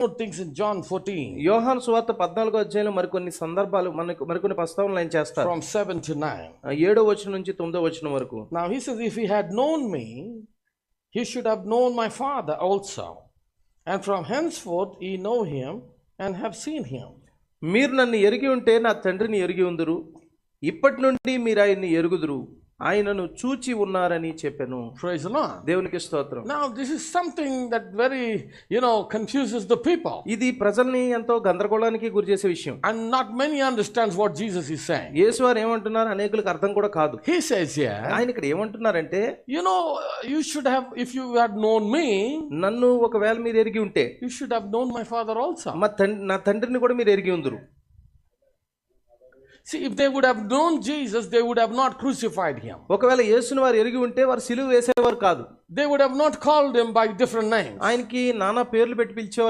more things in John 14. యోహాను సువార్త 14వ అధ్యాయంలో మరికొన్ని సందర్భాలు మరికొన్ని ప్రస్తావనలు ఆయన చేస్తారు. From 7 to 9. 7వ వచనం నుంచి 9వ వచనం వరకు. Now he says, if he had known me, he should have known my Father also. And from henceforth ye know him and have seen him. మీరు నన్ను ఎరిగి ఉంటే నా తండ్రిని ఎరిగి ఉందురు, ఇప్పటి నుండి మీరు ఆయన్ని ఎరుగుదురు, ఆయనను చూచి ఉన్నారని చెప్పెను. Praise the Lord. దేవునికి స్తోత్రం. Now this is something that very, confuses the people. ఇది ప్రజల్ని ఎంతో గందరగోళానికి గురి చేసే విషయం. And not many understands what Jesus is saying. యేసు వారు ఏమంటున్నారు అనేకులకు అర్థం కూడా కాదు. He says here, ఆయన ఇక్కడ ఏమంటున్నారంటే, you should have, if you had known me, నన్ను ఒకవేళ మీరు ఎరిగి ఉంటే you should have known my Father also. నా తండ్రిని కూడా మీరు ఎరిగి ఉందురు. See, if they would have known Jesus, they would have not crucified him. ఒకవేళ యేసుని వారు ఎరిగి ఉంటే వారు సిలువ వేసేవారు కాదు. They would have not called him by different names. ఆయనకి నానా పేర్లు పెట్టి పిలిచేవారు